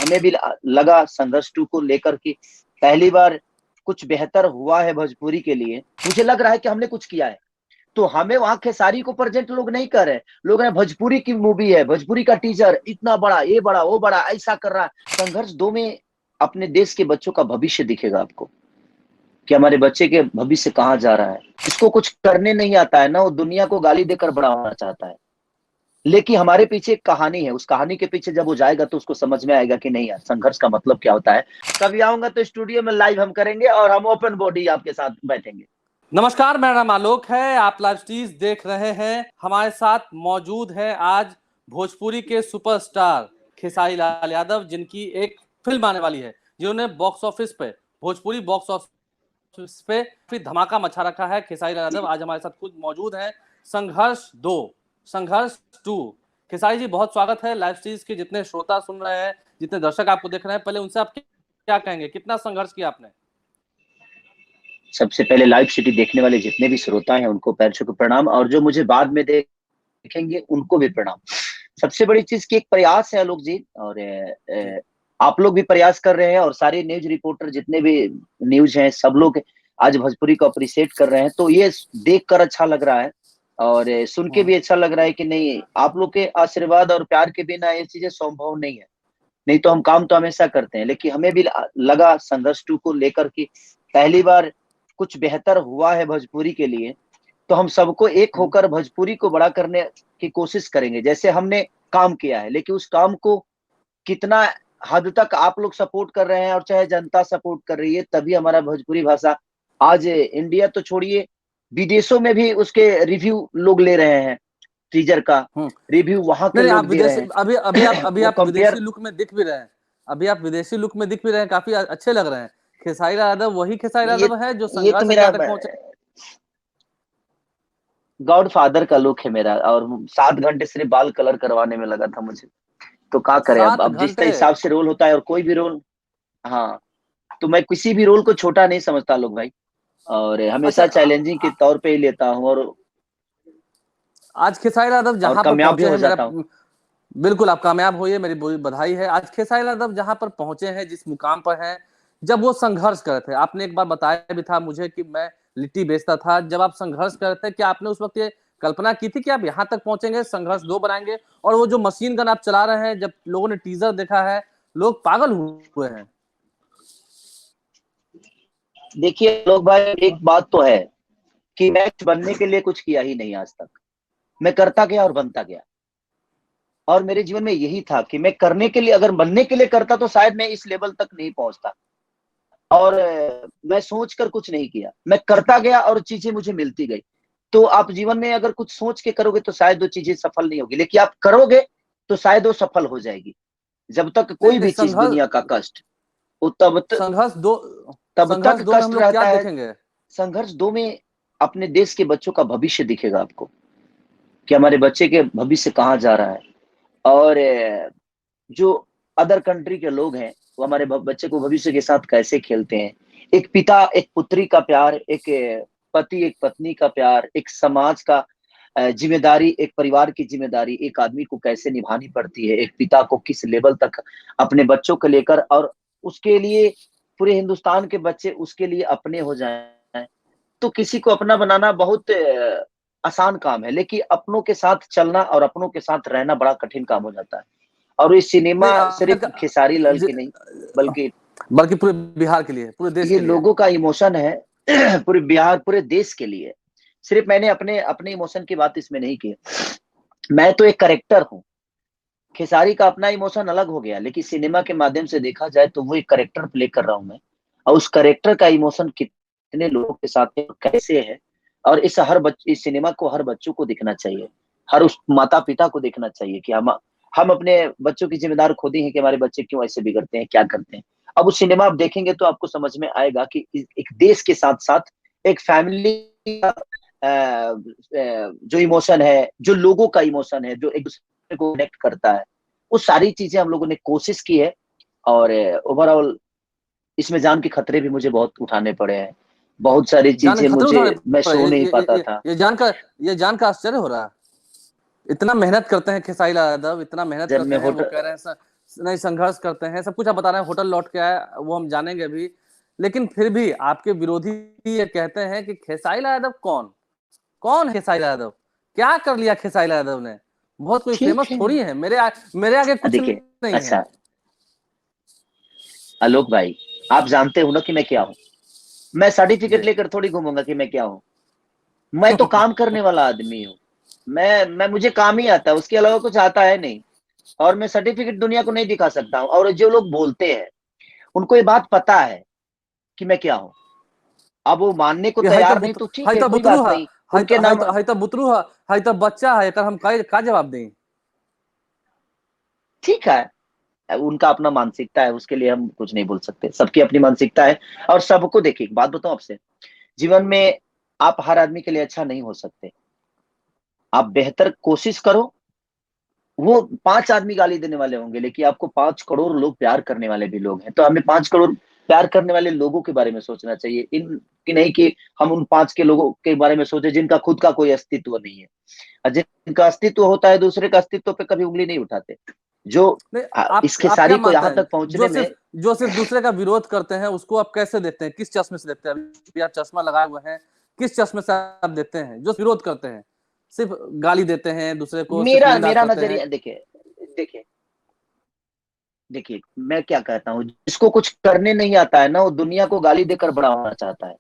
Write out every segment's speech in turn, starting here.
हमें भी लगा संघर्ष 2 को लेकर कि पहली बार कुछ बेहतर हुआ है भोजपुरी के लिए। मुझे लग रहा है कि हमने कुछ किया है, तो हमें वहां खेसारी को प्रेजेंट लोग नहीं कर रहे। लोग हैं भोजपुरी की मूवी है, भोजपुरी का टीजर इतना बड़ा, ये बड़ा वो बड़ा, ऐसा कर रहा है। संघर्ष 2 में अपने देश के बच्चों का भविष्य दिखेगा आपको कि हमारे बच्चे के भविष्य कहाँ जा रहा है। इसको कुछ करने नहीं आता है ना, वो दुनिया को गाली देकर बड़ा होना चाहता है। लेकिन हमारे पीछे एक कहानी है, उस कहानी के पीछे जब वो जाएगा तो उसको समझ में आएगा कि नहीं यार, संघर्ष का मतलब क्या होता है। कभी आऊंगा तो स्टूडियो में लाइव हम करेंगे और हम ओपन बॉडी आपके साथ बैठेंगे। नमस्कार, मेरा नाम आलोक है, आप लाइव स्ट्रीज देख रहे हैं। हमारे साथ मौजूद है आज भोजपुरी के सुपरस्टार खेसारी लाल यादव, जिनकी एक फिल्म आने वाली है, जिन्होंने बॉक्स ऑफिस पे, भोजपुरी बॉक्स ऑफिस पे फिर धमाका मचा रखा है। खेसारी लाल यादव आज हमारे साथ खुद मौजूद है। संघर्ष 2, संघर्ष 2। खेसारी जी, बहुत स्वागत है। लाइव स्ट्रीज के जितने श्रोता सुन रहे हैं, जितने दर्शक आपको देख रहे हैं, पहले उनसे आप क्या कहेंगे, कितना संघर्ष किया आपने? सबसे पहले लाइव सिटी देखने वाले जितने भी श्रोता हैं उनको पैर छू के प्रणाम, और जो मुझे बाद में देखेंगे उनको भी प्रणाम। सबसे बड़ी चीज की एक प्रयास है आलोक जी, और आप लोग भी प्रयास कर रहे हैं, और सारे न्यूज रिपोर्टर जितने भी न्यूज हैं सब लोग आज भोजपुरी को अप्रिशिएट कर रहे हैं। तो ये देखकर अच्छा लग रहा है और सुन के भी अच्छा लग रहा है कि नहीं, आप लोग के आशीर्वाद और प्यार के बिना ये चीजें संभव नहीं है। नहीं तो हम काम तो हमेशा करते हैं, लेकिन हमें भी लगा संघर्ष 2 को लेकर कि पहली बार कुछ बेहतर हुआ है भोजपुरी के लिए, तो हम सबको एक होकर भोजपुरी को बड़ा करने की कोशिश करेंगे जैसे हमने काम किया है। लेकिन उस काम को कितना हद तक आप लोग सपोर्ट कर रहे हैं और चाहे जनता सपोर्ट कर रही है, तभी हमारा भोजपुरी भाषा आज इंडिया तो छोड़िए, विदेशों में भी उसके रिव्यू लोग ले रहे हैं। टीजर का रिव्यू वहां के लोग दे रहे हैं। अभी आप विदेशी लुक में दिख भी रहे हैं, अभी आप विदेशी लुक में दिख भी रहे हैं, काफी अच्छे लग रहे हैं। खेसारी लाल यादव वही खेसारी लाल यादव है जो संघर्ष से तक पहुंचे। गॉडफादर का लुक है मेरा, और 7 घंटे सिर्फ बाल कलर करवाने में लगा था मुझे। तो क्या करें, अब जिस हिसाब से रोल होता है, और कोई भी रोल, हाँ, तो मैं किसी भी रोल को छोटा नहीं समझता लोग भाई, और हमेशा चैलेंजिंग के तौर पे ही लेता हूँ। और आज खेसारी लाल यादव जहां पर कामयाब भी हो जाता हूं, बिल्कुल आप कामयाब होइए, मेरी बधाई है। आज खेसारी लाल यादव जहां पर पहुंचे हैं, जिस मुकाम पर हैं, जब वो संघर्ष कर रहे थे, आपने एक बार बताया भी था मुझे कि मैं लिट्टी बेचता था। जब आप संघर्ष कर रहे थे, क्या आपने उस वक्त ये कल्पना की थी कि आप यहाँ तक पहुंचेंगे, संघर्ष 2 बनाएंगे? और वो जो मशीन गन आप चला रहे हैं, जब लोगों ने टीजर देखा है, लोग पागल हुए हैं। देखिए लोग भाई, एक बात तो है कि मैं बनने के लिए कुछ किया ही नहीं आज तक। मैं करता गया और बनता गया, और मेरे जीवन में यही था कि मैं करने के लिए, अगर बनने के लिए करता तो शायद मैं इस लेवल तक नहीं पहुंचता। और मैं सोच कर कुछ नहीं किया, मैं करता गया और चीजें मुझे मिलती गई। तो आप जीवन में अगर कुछ सोच के करोगे तो शायद वो चीजें सफल नहीं होगी, लेकिन आप करोगे तो शायद वो सफल हो जाएगी। जब तक कोई भी चीज दुनिया का कष्ट, तब तक कष्ट रहता है। संघर्ष 2 में अपने देश के बच्चों का भविष्य दिखेगा आपको कि हमारे बच्चे के भविष्य कहाँ जा रहा है। और जो अदर कंट्री के लोग हैं वो हमारे बच्चे को भविष्य के साथ कैसे खेलते हैं। एक पिता एक पुत्री का प्यार, एक पति एक पत्नी का प्यार, एक समाज का जिम्मेदारी, एक परिवार की जिम्मेदारी एक आदमी को कैसे निभानी पड़ती है, एक पिता को किस लेवल तक अपने बच्चों को लेकर, और उसके लिए पूरे हिंदुस्तान के बच्चे उसके लिए अपने हो जाएं। तो किसी को अपना बनाना बहुत आसान काम है, लेकिन अपनों के साथ चलना और अपनों के साथ रहना बड़ा कठिन काम हो जाता है। और ये सिनेमा सिर्फ खेसारी लाल की नहीं, बल्कि पूरे बिहार के लिए, पूरे देश के लिए, लोगों का इमोशन है। पूरे बिहार, पूरे देश के लिए। सिर्फ मैंने अपने इमोशन की बात इसमें नहीं की। मैं तो एक कैरेक्टर हूँ, खेसारी का अपना इमोशन अलग हो गया, लेकिन सिनेमा के माध्यम से देखा जाए तो वो एक कैरेक्टर प्ले कर रहा हूँ मैं, और उस कैरेक्टर का इमोशन कितने लोगों के साथ है, कैसे है। और इस सिनेमा को हर बच्चों को देखना चाहिए, हर उस माता पिता को देखना चाहिए कि हम अपने बच्चों की जिम्मेदार खुद ही हैं कि हमारे बच्चे क्यों ऐसे बिगड़ते हैं, क्या करते हैं। अब उस सिनेमा आप देखेंगे तो आपको समझ में आएगा कि एक देश के साथ साथ एक फैमिली का जो इमोशन है, जो लोगों का इमोशन है, जो एक दूसरे को कनेक्ट करता है, वो सारी चीजें हम लोगों ने कोशिश की है। और ओवरऑल इसमें जान के खतरे भी मुझे बहुत उठाने पड़े हैं, बहुत सारी चीजें मैं सो नहीं पाता था। ये जान का आश्चर्य हो रहा है। इतना मेहनत करते हैं खेसारी लाल यादव, इतना मेहनत करते हैं, वो कह रहे हैं नहीं संघर्ष करते हैं, सब कुछ आप बता रहे हैं, होटल लौट के आए वो हम जानेंगे अभी, लेकिन फिर भी आपके विरोधी ये कहते हैं कि खेसारी लाल यादव कौन कौन है? खेसारी लाल यादव क्या कर लिया? खेसारी लाल यादव ने बहुत कोई ठीक फेमस है। थोड़ी है, मेरे आगे कुछ देखिए, नहीं है। अच्छा आलोक भाई, आप जानते हो ना कि मैं क्या हूँ। मैं सर्टिफिकेट जी लेकर थोड़ी घूमूंगा कि मैं क्या हूँ। मैं तो काम करने वाला आदमी हूँ। मैं मुझे काम ही आता है, उसके अलावा कुछ आता है नहीं। और मैं सर्टिफिकेट दुनिया को नहीं दिखा सकता हूँ। और जो लोग बोलते हैं उनको ये बात पता है कि मैं क्या हूँ। अब वो मानने को तैयार नहीं तो ठीक है, कोई बात नहीं। उनके नाम बुतरू है, हाय तो बच्चा है, एकर हम का जवाब दें? ठीक है, उनका अपना मानसिकता है, उसके लिए हम कुछ नहीं बोल सकते। सबकी अपनी मानसिकता है। और सबको देखिए, एक बात बताऊं आपसे, जीवन में आप हर आदमी के लिए अच्छा नहीं हो सकते। आप बेहतर कोशिश करो। वो 5 आदमी गाली देने वाले होंगे, लेकिन आपको 5 करोड़ लोग प्यार करने वाले भी लोग हैं। तो हमें 5 करोड़ प्यार करने वाले लोगों के बारे में सोचना चाहिए, इन कि नहीं कि हम उन 5 के लोगों के बारे में सोचे जिनका खुद का कोई अस्तित्व नहीं है। और जिनका अस्तित्व होता है, दूसरे का अस्तित्व पे कभी उंगली नहीं उठाते। जो नहीं, इस आप क्या खेसारी को मानते यहाँ हैं? तक पहुंचने में, जो सिर्फ दूसरे का विरोध करते हैं उसको आप कैसे देखते हैं? किस चश्मे से देखते हैं? अभी आप चश्मा लगाए हुए हैं, किस चश्मे से आप देखते हैं? जो विरोध करते हैं, सिर्फ गाली देते हैं दूसरे को, सिर्फ मेरा निंदा मेरा करते हैं। नजरिया देखिए। देखिए देखिए मैं क्या कहता हूँ, जिसको कुछ करने नहीं आता है ना, वो दुनिया को गाली देकर बड़ा होना चाहता है।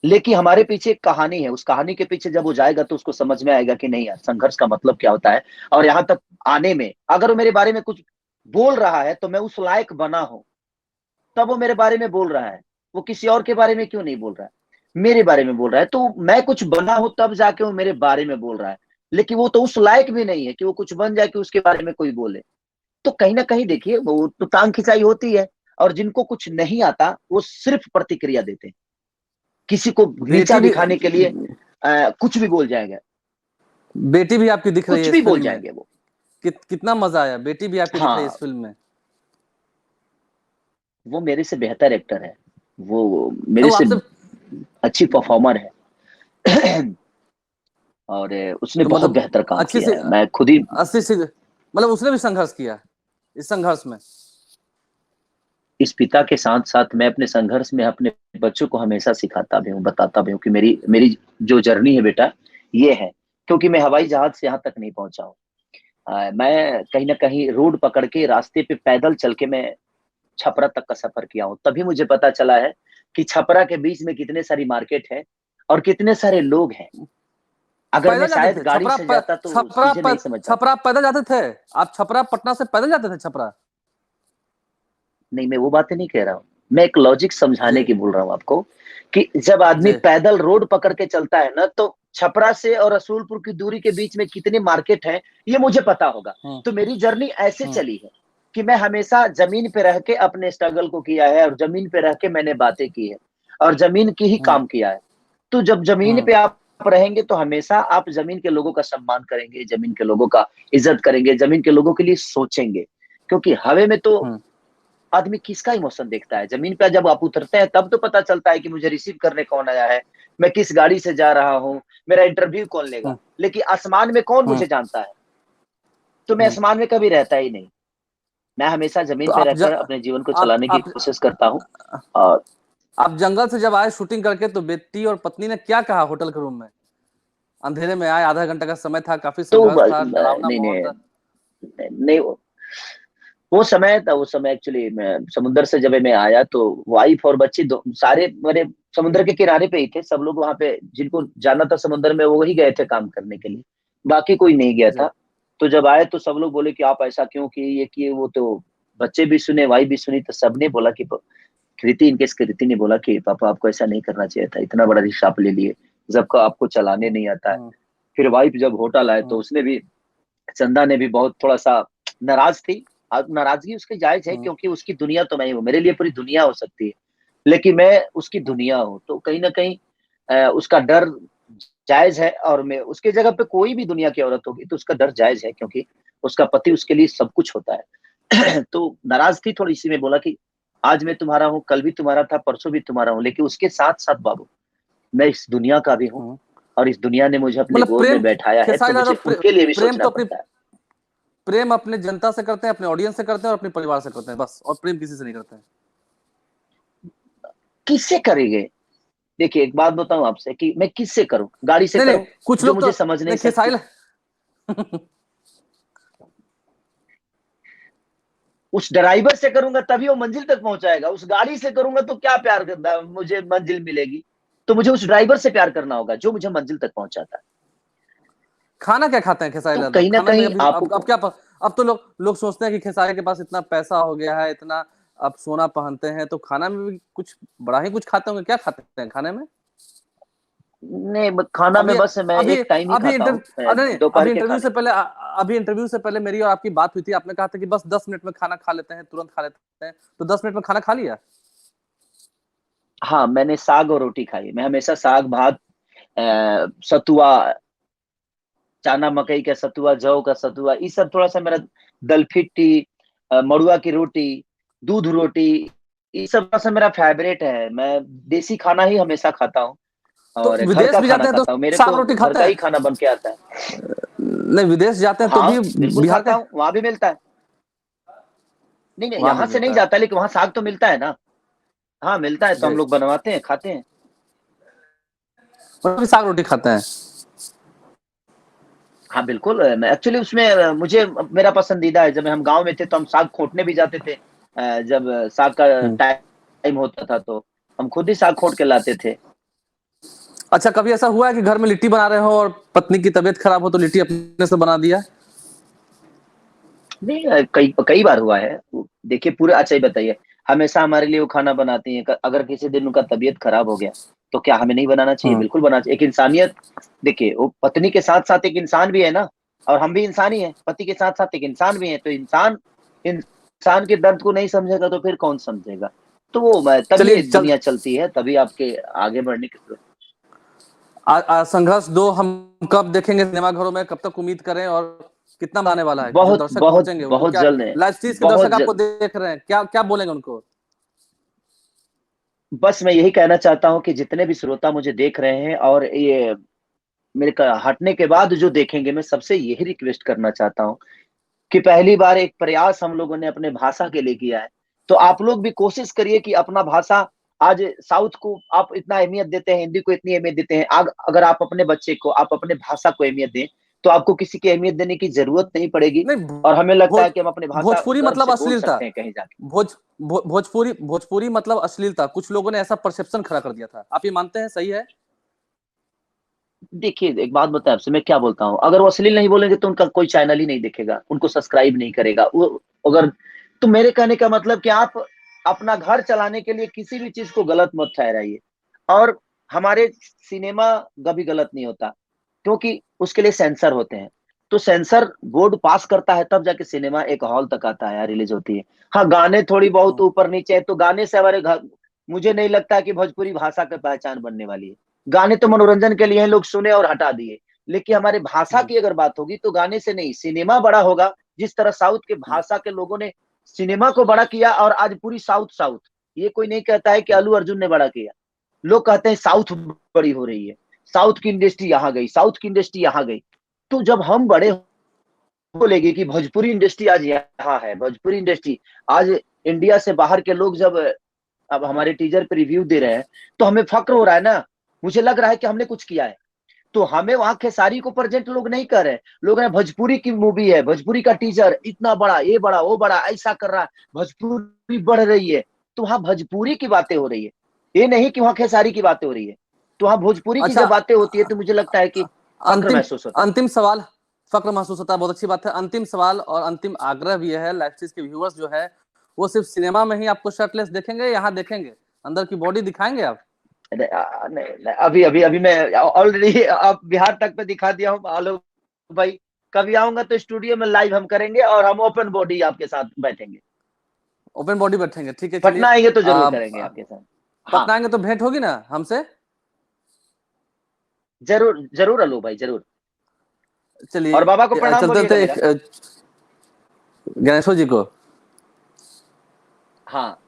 लेकिन हमारे पीछे एक कहानी है, उस कहानी के पीछे जब वो जाएगा तो उसको समझ में आएगा कि नहीं यार, संघर्ष का मतलब क्या होता है। और यहाँ तक आने में अगर वो मेरे बारे में कुछ बोल रहा है तो मैं उस लायक बना हूं, तब वो मेरे बारे में बोल रहा है। वो किसी और के बारे में क्यों नहीं बोल रहा है, मेरे बारे में बोल रहा है। तो मैं कुछ बना हूं तब जाके वो मेरे बारे में बोल रहा है। लेकिन वो तो उस लायक भी नहीं है कि वो कुछ बन जाए कि उसके बारे में कोई बोले। तो कहीं ना कहीं देखिए, वो तो टांग खिंचाई होती है। और जिनको कुछ नहीं आता वो सिर्फ प्रतिक्रिया देते हैं, किसी को नीचा बेटी भी दिखाने के लिए कुछ भी बोल जाएगा। बेटी भी आपकी दिख रही कुछ है भी इस बोल फिल्म में। जाएंगे वो। कितना मजा आया, बेटी भी आपकी दिख रही है इस हाँ, फिल्म में। वो मेरे से बेहतर एक्टर है। वो तो मेरे से आपसे अच्छी परफॉर्मर है। और उसने तो बहुत मतलब बेहतर काम अच्छी किया सी है, मैं खुद ही। अस्सी से मतलब उसने भी संघर्ष किया इस संघर्ष में। इस पिता के साथ साथ मैं अपने संघर्ष में अपने बच्चों को हमेशा सिखाता भी हूँ, बताता भी हूँ कि मेरी मेरी जो जर्नी है बेटा, ये है। क्योंकि मैं हवाई जहाज से यहाँ तक नहीं पहुंचा हूँ। मैं कहीं ना कहीं रोड पकड़ के रास्ते पे पैदल चल के मैं छपरा तक का सफर किया हूँ। तभी मुझे पता चला है कि छपरा के बीच में कितने सारी मार्केट है और कितने सारे लोग हैं। अगर मैं पैदल जाते शायद थे गाड़ी से जाता तो चीजें नहीं समझ पाता। छपरा पैदल जाते थे? आप छपरा पटना से पैदल जाते थे छपरा? नहीं, मैं वो बातें नहीं कह रहा हूँ। मैं एक लॉजिक समझाने जी की बोल रहा हूँ आपको कि जब आदमी जी पैदल रोड पकड़ के चलता है ना, तो छपरा से और रसूलपुर की दूरी के बीच में कितने मार्केट है, ये मुझे पता होगा। हम्म तो मेरी जर्नी ऐसे हम्म चली है कि मैं हमेशा जमीन पे रह के अपने स्ट्रगल को किया है, और जमीन पे रह के मैंने बातें की है, और जमीन की ही हम्म काम किया है। तो जब जमीन हम्म पे आप रहेंगे तो हमेशा आप जमीन के लोगों का सम्मान करेंगे, जमीन के लोगों का इज्जत करेंगे, जमीन के लोगों के लिए सोचेंगे। क्योंकि हवा में तो हम्म आदमी किसका इमोशन देखता है, जमीन पे जब आप उतरते हैं तब तो पता चलता है कि मुझे रिसीव करने कौन आया है, मैं किस गाड़ी से जा रहा हूँ, मेरा इंटरव्यू कौन लेगा। हम्म लेकिन आसमान में कौन हम्म मुझे जानता है। तो मैं हम्म। आसमान में कभी रहता ही नहीं। मैं हमेशा जमीन तो पे रहकर अपने जीवन को चलाने की आप कोशिश करता हूँ। और आप जंगल से जब आए शूटिंग करके तो बेटी और पत्नी ने क्या कहा होटल के रूम में? अंधेरे में आए, आधा घंटा का समय था, काफी तो संघर्ष था, डरावना नहीं माहौल नहीं था। नहीं, वो समय था। वो समय एक्चुअली मैं समुद्र से जब मैं आया तो वाइफ और बच्ची सारे मेरे समुद्र के किनारे पे ही थे। सब लोग वहां पे जिनको जाना था समुद्र में वो वही गए थे काम करने के लिए, बाकी कोई नहीं गया जी था। तो जब आए तो सब लोग बोले कि आप ऐसा क्यों किए, ये किए वो। तो बच्चे भी सुने, वाइफ भी सुनी। तो सबने बोला कि कृति, इनकेस कृति ने बोला कि पापा आपको ऐसा नहीं करना चाहिए था, इतना बड़ा रिस्क आप ले लिए जबकि आपको चलाने हम्म नहीं आता है। हम्म फिर वाइफ जब होटल आए तो हम्म उसने भी, चंदा ने भी बहुत थोड़ा सा नाराज थी। अब नाराजगी उसकी जायज है, हम्म क्योंकि उसकी दुनिया तो मैं ही हूँ, मेरे लिए पूरी दुनिया हो सकती है, लेकिन मैं उसकी हम्म दुनिया हूँ। तो कहीं ना कहीं उसका डर जायज है। और मैं उसके जगह पे कोई भी दुनिया की औरत होगी तो उसका डर जायज है, क्योंकि उसका पति उसके लिए सब कुछ होता है। तो नाराज थी थोड़ी सी। मैं बोला कि आज मैं तुम्हारा हूँ, कल भी तुम्हारा था, परसों भी तुम्हारा हूँ, लेकिन उसके साथ साथ बाबू मैं इस दुनिया का भी हूँ। हम्म। और इस दुनिया ने मुझे अपने मतलब गोद में प्रेम, बैठाया है, तो खेसारी लाल मुझे यादव उनके लिए भी प्रेम सोचना तो अपनी पड़ता है। प्रेम अपने जनता से करते हैं, अपने ऑडियंस से करते हैं और अपने परिवार से करते हैं बस, और प्रेम किसी से नहीं करते हैं। किससे करेंगे? देखिए एक बात बताऊं आपसे कि मैं किससे करूं? गाड़ी से नहीं नहीं, करूं कुछ जो लोग मुझे तो समझ नहीं नहीं सकती। उस ड्राइवर से करूंगा तभी वो मंजिल तक पहुंचाएगा। उस गाड़ी से करूंगा तो क्या प्यार करना, मुझे मंजिल मिलेगी? तो मुझे उस ड्राइवर से प्यार करना होगा जो मुझे मंजिल तक पहुंचाता है। खाना क्या खाते हैं खेसारी तो लाल? कहीं ना खाना में कहीं अभी अब आपको, क्या अब तो लोग लोग सोचते हैं कि खेसारी के पास इतना पैसा हो गया है, इतना अब सोना पहनते हैं, तो खाना में भी कुछ बड़ा ही कुछ खाते होंगे। क्या खाते हैं खाने में? नहीं खाना में अभी बस मैं अभी एक टाइम ही अभी खाता इंटर हूँ, नहीं, दोपहर के खाने। अभी इंटरव्यू से पहले मेरी और आपकी बात हुई थी, आपने कहा था कि बस 10 मिनट में खाना खा लेते हैं, तुरंत खा लेते हैं। तो 10 मिनट में खाना खा लिया? हाँ मैंने साग और रोटी खाई। मैं हमेशा साग भात, सतुआ, चना मकई का सतुआ, जौ का सतुआ, ये सब थोड़ा सा मेरा, दलफिट्टी, मड़ुआ की रोटी, दूध रोटी, ये सब थोड़ा सा मेरा फेवरेट है। मैं देसी खाना ही हमेशा खाता हूँ तो और घर विदेश का भी खाना जाते हैं तो खाता हूँ। मेरे साग को रोटी घर खाते का हैं? ही खाना बन के आता है। नहीं, विदेश जाते हैं तो हाँ भी बिल्कुल बिहार खाता का हूँ, वहां भी मिलता है। नहीं नहीं वहां भी यहाँ से नहीं मिलता है? जाता, लेकिन वहाँ साग तो मिलता है ना। हाँ मिलता है, तो हम जी, लोग बनवाते हैं, खाते हैं। और भी साग रोटी खाते हैं? हाँ बिल्कुल, मैं एक्चुअली उसमें मुझे मेरा पसंदीदा है। जब हम गांव में थे तो हम साग खोटने भी जाते थे। जब साग का हम्म। टाइम होता था तो हम खुद ही साग खोट के लाते थे। अच्छा, कभी ऐसा हुआ है कि घर में लिट्टी बना रहे हो और पत्नी की तबीयत खराब हो तो लिट्टी अपने से बना दिया? नहीं कई कई बार हुआ है। देखिए पूरे, अच्छा ही बताइए, हमेशा हमारे लिए वो खाना बनाती हैं। अगर किसी दिन उनका तबीयत खराब हो गया तो क्या हमें नहीं बनाना चाहिए? हम्म। बिल्कुल बनाना चाहिए। एक इंसानियत, देखिए वो पत्नी के साथ साथ एक इंसान भी है ना, और हम भी इंसान ही है। पति के साथ साथ एक इंसान भी है, तो इंसान के दर्द को नहीं समझेगा तो फिर कौन समझेगा? तो वो तभी चलिए ये दुनिया चलती है, तभी आपके आगे बढ़ने की जरूरत। संघर्ष 2 हम कब देखेंगे सिनेमा घरों में? कब तक उम्मीद करें? और कितना बनाने वाला है? जो बहुत दर्शक बहुत पहुंचेंगे उनको बहुत क्या, जल्द है, लाइव चीज के बहुत दर्शक आपको जल्द। देख रहे हैं, क्या क्या बोलेंगे उनको? बस मैं यही कहना चाहता हूँ कि जितने भी श्रोता मुझे देख रहे हैं और ये मेरे हटने के बाद जो देखेंगे, मैं सबसे यही रिक्वेस्ट करना चाहता हूँ कि पहली बार एक प्रयास हम लोगों ने अपने भाषा के लिए किया है। तो आप लोग भी कोशिश करिए कि अपना भाषा, आज साउथ को आप इतना अहमियत देते हैं, हिंदी को इतनी अहमियत देते हैं, अगर आप अपने बच्चे को, आप अपने भाषा को अहमियत दें तो आपको किसी की अहमियत देने की जरूरत नहीं पड़ेगी। नहीं, और हमें लगता भोज है कि हम अपनी भाषा भोजपुरी गर्व मतलब से बोल अश्लीलता। सकते हैं कहीं जाके। भोजपुरी मतलब अश्लीलता, कुछ लोगों ने ऐसा परसेप्शन खड़ा कर दिया था, आप ये मानते हैं सही है? देखिए एक बात बताएं आपसे, मैं क्या बोलता हूँ, अगर वो अश्लील नहीं बोलेंगे तो उनका कोई चैनल ही नहीं देखेगा, उनको सब्सक्राइब नहीं करेगा वो। अगर, तो मेरे कहने का मतलब कि आप अपना घर चलाने के लिए किसी भी चीज को गलत मत ठहराइए। और हमारे सिनेमा कभी गलत नहीं होता, क्योंकि उसके लिए सेंसर होते हैं। तो सेंसर बोर्ड पास करता है तब जाके सिनेमा एक हॉल तक आता है, रिलीज होती है। हाँ गाने थोड़ी बहुत ऊपर नीचे है, तो गाने से हमारे घर, मुझे नहीं लगता कि भोजपुरी भाषा की पहचान बनने वाली है। गाने तो मनोरंजन के लिए लोग सुने और हटा दिए, लेकिन हमारे भाषा की अगर बात होगी तो गाने से नहीं, सिनेमा बड़ा होगा। जिस तरह साउथ के भाषा के लोगों ने सिनेमा को बड़ा किया, और आज पूरी साउथ साउथ, ये कोई नहीं कहता है कि अल्लू अर्जुन ने बड़ा किया। लोग कहते हैं साउथ बड़ी हो रही है, साउथ की इंडस्ट्री यहाँ गई, साउथ की इंडस्ट्री यहाँ गई। तो जब हम बड़े बोलेंगे कि भोजपुरी इंडस्ट्री आज यहाँ है, भोजपुरी इंडस्ट्री आज इंडिया से बाहर के लोग जब अब हमारे टीजर पे रिव्यू दे रहे हैं, तो हमें फक्र हो रहा है ना। मुझे लग रहा है कि हमने कुछ किया है। तो हमें वहां खेसारी को प्रेजेंट लोग नहीं कर रहे, लोग हैं भोजपुरी की मूवी है, भोजपुरी का टीजर इतना बड़ा, ये बड़ा वो बड़ा, ऐसा कर रहा है, भोजपुरी बढ़ रही है। तो वहां भोजपुरी की बातें हो रही है, ये नहीं कि वहां खेसारी की बातें हो रही है। तो वहां भोजपुरी की अच्छा, जब बातें होती है तो मुझे लगता है कि फक्र अंतिम महसूस होता है। अंतिम सवाल। फक्र महसूस होता है, बहुत अच्छी बात है। अंतिम सवाल और अंतिम आग्रह भी है, लाइव चीज के व्यूअर्स जो है वो सिर्फ सिनेमा में ही आपको शर्टलेस देखेंगे, यहाँ देखेंगे अंदर की बॉडी दिखाएंगे आप? नहीं, नहीं, अभी अभी अभी मैं ऑलरेडी अब बिहार तक पे दिखा दिया हूँ आलोक भाई। कभी आऊंगा तो स्टूडियो में लाइव हम करेंगे और हम ओपन बॉडी आपके साथ बैठेंगे। ओपन बॉडी बैठेंगे, ठीक है चलिए। पटना आएंगे तो जरूर करेंगे आपके साथ। हाँ पटना आएंगे तो भेंट होगी ना हमसे? जरूर जरूर आलोक भाई, जरूर। चलिए, और बाबा को प्रणाम चलते बोलिएगा चलते मेरा। एक गणेशो जी को हाँ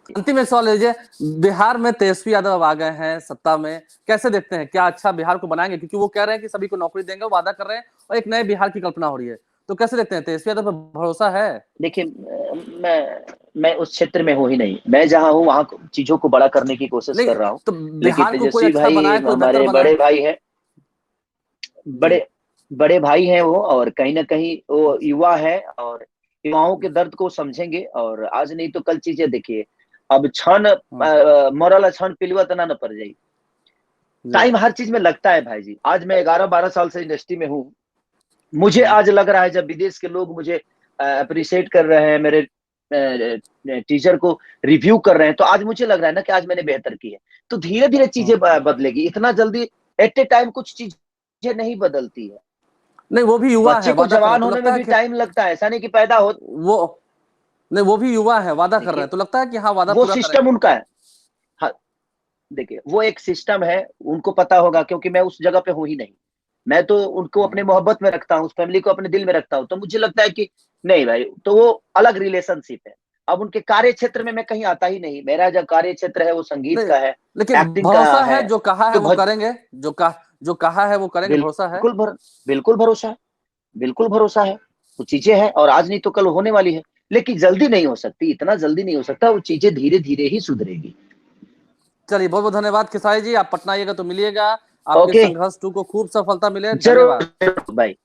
अंतिम एक सवाल लीजिए। बिहार में तेजस्वी यादव अब आ गए हैं सत्ता में, कैसे देखते हैं? क्या अच्छा बिहार को बनाएंगे? क्योंकि वो कह रहे हैं कि सभी को नौकरी देंगे, वो वादा कर रहे हैं और एक नए बिहार की कल्पना हो रही है। तो कैसे देखते हैं, तेजस्वी यादव पर भरोसा है? देखिए, मैं उस क्षेत्र में हूँ ही नहीं। मैं जहाँ हूँ वहां चीजों को बड़ा करने की कोशिश नहीं कर रहा हूँ। तो लेकिन बिहार को कोई तेजस्वी अच्छा भाई बनाए, कोई बेहतर हमारे बनाए। बड़े भाई है, जी बड़े बड़े भाई हैं वो, और कहीं ना कहीं वो युवा है, और युवाओं के दर्द को समझेंगे। और आज नहीं तो कल चीजें देखिए, अब क्षण मरल क्षण पिलुआ तना न पड़ जाई। जी टाइम हर चीज में लगता है भाई जी। आज मैं 11-12 साल से इंडस्ट्री में हूँ। मुझे हम्म। आज लग रहा है, जब विदेश के लोग मुझे अप्रिशिएट कर रहे हैं, मेरे टीचर को रिव्यू कर रहे हैं, तो आज मुझे लग रहा है ना कि आज मैंने बेहतर की है। तो धीरे धीरे चीजें बदलेगी। इतना जल्दी एट ए टाइम कुछ चीजें नहीं बदलती है। नहीं वो भी युवा है, बच्चे को वादा कर रहे हैं जवान तो होने लगता में है भी कि टाइम लगता है, ऐसा नहीं कि पैदा हो। वो, नहीं वो भी युवा है, वादा कर रहे हैं देखिए, तो लगता है कि हाँ वादा वो पूरा सिस्टम करेंगे। उनका है। हाँ, देखिए वो एक सिस्टम है, उनको पता होगा, क्योंकि मैं उस जगह पे हूं ही नहीं। मैं तो उनको अपने मोहब्बत में रखता हूँ, उस फैमिली को अपने दिल में रखता हूँ। तो मुझे लगता है कि नहीं भाई, तो वो अलग रिलेशनशिप है। अब उनके कार्य क्षेत्र में मैं कहीं आता ही नहीं। मेरा जो कार्य क्षेत्र है वो संगीत नहीं का है, लेकिन एक्टिंग का भरोसा है। है, जो कहा है तो वो करेंगे, जो कहा है वो करेंगे, भरोसा है। बिल्कुल बिल्कुल भरोसा है, बिल्कुल भरोसा है। वो चीजें हैं, और आज नहीं तो कल होने वाली है। लेकिन जल्दी नहीं हो सकती, इतना जल्दी नहीं हो सकता। वो चीजें धीरे धीरे ही सुधरेगी। चलिए बहुत बहुत धन्यवाद खेसारी जी, आप पटना आइएगा तो मिलिएगा। आपके ओके, संघर्ष 2 को खूब सफलता मिले, जरूर धन्यवाद। जरूर भाई।